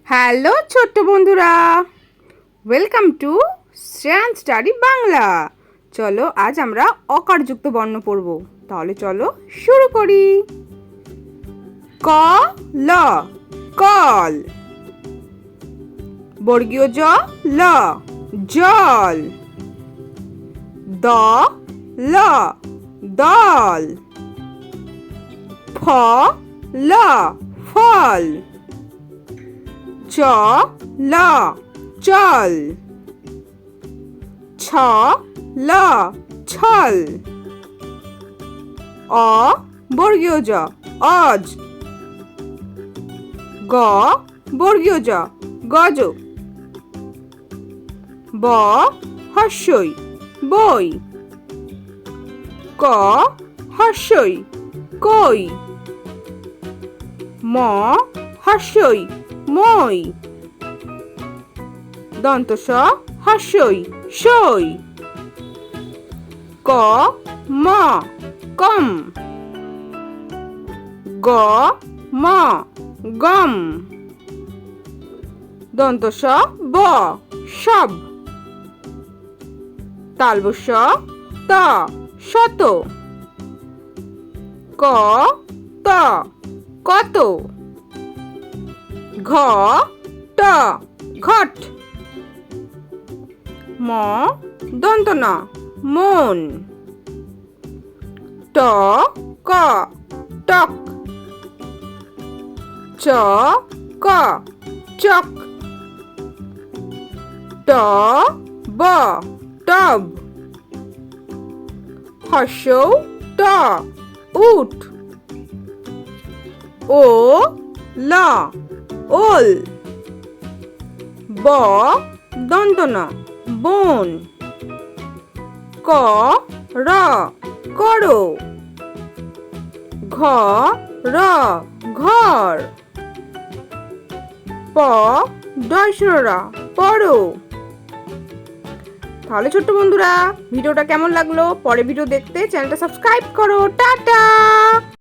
Hello ছোট্ট বন্ধুরা, welcome to Shreyan study Bangla. চলো আজ আমরা অকারযুক্ত বর্ণ পড়ব। তাহলে চলো শুরু করি। ক ল কল, বর্গীয় জ ল জল, দ ল দল, ফ ল ফল, চ ল চল, ছ ল ছল, অ বর্গীয় জ অজ, গ বর্গীয় জ গজ, ব হর্ষই বই, ক হর্ষই কই, ম হর্ষই মই, দন্ত স হর্ষই সই, ক ম কম, গ ম গম, দন্ত স ব সব, তালব স ত শত, ক ত কত, ঘ ট ঘট, ম দন্ত ন মন, ট ক টক, চ ক চক, ট ব টব, হর্ষৌ ট উট, ও ল ওল, ব দন্ত ন বন, ক র করো, ঘ র ঘর, প ডয়সরা পড়ো। তাহলে ছোট্ট বন্ধুরা, ভিডিওটা কেমন লাগলো? পরে ভিডিও দেখতে চ্যানেলটা সাবস্ক্রাইব করো। টাটা।